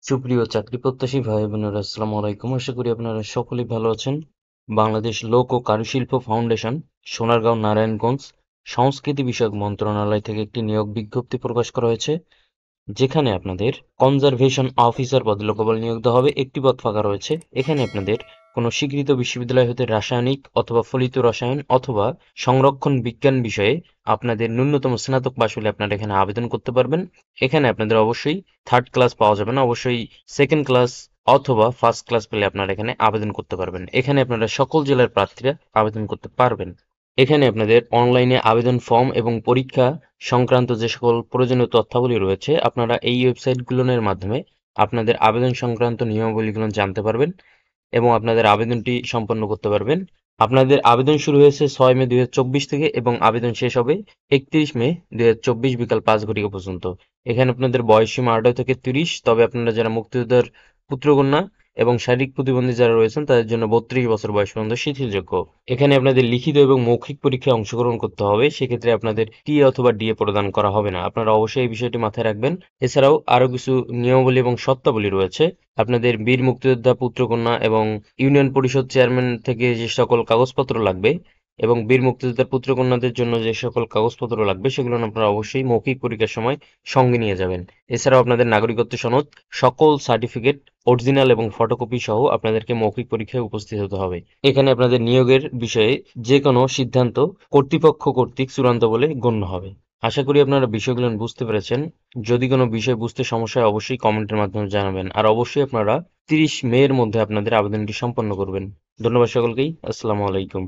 সুপ্রিয় চাকরি প্রত্যাশী ভাই বোনেরা, আসসালামু আলাইকুম। আশা করি আপনারা সকলেই ভালো আছেন। বাংলাদেশ লোক ও কারুশিল্প ফাউন্ডেশন, সোনারগাঁও, নারায়ণগঞ্জ সংস্কৃতি বিষয়ক মন্ত্রণালয় থেকে একটি নিয়োগ বিজ্ঞপ্তি প্রকাশ করা হয়েছে, যেখানে আপনাদের কনজারভেশন অফিসার পদে লোকবল নিয়োগ দেওয়া হবে। একটি পদ ফাঁকা রয়েছে। এখানে আপনাদের কোনো স্বীকৃত বিশ্ববিদ্যালয় হতে রাসায়নিক অথবা ফলিত রসায়ন অথবা সংরক্ষণ বিজ্ঞান বিষয়ে আপনাদের ন্যূনতম স্নাতক পাশ হলে আপনারা এখানে আবেদন করতে পারবেন। এখানে আপনাদের অবশ্যই থার্ড ক্লাস পাওয়া যাবে না, অবশ্যই সেকেন্ড ক্লাস অথবা ফার্স্ট ক্লাস পেলে আপনারা এখানে আবেদন করতে পারবেন। এখানে আপনারা সকল জেলার প্রার্থীরা আবেদন করতে পারবেন। এখানে আপনাদের অনলাইনে আবেদন ফর্ম এবং পরীক্ষা সংক্রান্ত যে সকল প্রয়োজনীয় তথ্যাবলী রয়েছে, আপনারা এই ওয়েবসাইটগুলোর মাধ্যমে আপনাদের আবেদন সংক্রান্ত নিয়মাবলীগুলো জানতে পারবেন এবং আপনাদের আবেদনটি সম্পন্ন করতে পারবেন। আপনাদের আবেদন শুরু হয়েছে 6 মে 2024 থেকে এবং আবেদন শেষ হবে 31 মে 2024 বিকাল 5 ঘটিকা পর্যন্ত। এখানে আপনাদের বয়সসীমা 18 থেকে 30, তবে আপনারা যারা মুক্তিযোদ্ধার পুত্রকন্যা এবং শারীরিক প্রতিবন্ধী যারা রয়েছেন তাদের জন্য 32 বছর বয়স পর্যন্ত শিথিলযোগ্য। এখানে আপনাদের লিখিত এবং মৌখিক পরীক্ষায় অংশগ্রহণ করতে হবে। সেক্ষেত্রে আপনাদের টিএ অথবা ডিএ প্রদান করা হবে না। আপনারা অবশ্যই এই বিষয়টি মাথায় রাখবেন। এছাড়াও আরো কিছু নিয়মাবলী এবং শর্তাবলী রয়েছে। আপনাদের বীর মুক্তিযোদ্ধা পুত্রকন্যা এবং ইউনিয়ন পরিষদ চেয়ারম্যান থেকে যে সকল কাগজপত্র লাগবে এবং বীর মুক্তিযোদ্ধার পুত্রকন্যাদের জন্য যে সকল কাগজপত্র লাগবে সেগুলো আপনারা অবশ্যই মৌখিক পরীক্ষার সময় সঙ্গে নিয়ে যাবেন। এছাড়াও আপনাদের নাগরিকত্ব সনদ, সকল সার্টিফিকেট অরিজিনাল এবং ফটোকপি সহ আপনাদেরকে মৌখিক পরীক্ষায় উপস্থিত হতে হবে। এখানে আপনাদের নিয়োগের বিষয়ে যে কোনো সিদ্ধান্ত কর্তৃপক্ষ কর্তৃক চূড়ান্ত বলে গণ্য হবে। আশা করি আপনারা বিষয়গুলো বুঝতে পেরেছেন। যদি কোনো বিষয় বুঝতে সমস্যা হয় অবশ্যই কমেন্টের মাধ্যমে জানাবেন। আর অবশ্যই আপনারা 30 মে এর মধ্যে আপনাদের আবেদনটি সম্পন্ন করবেন। ধন্যবাদ সকলকেই। আসসালামু আলাইকুম।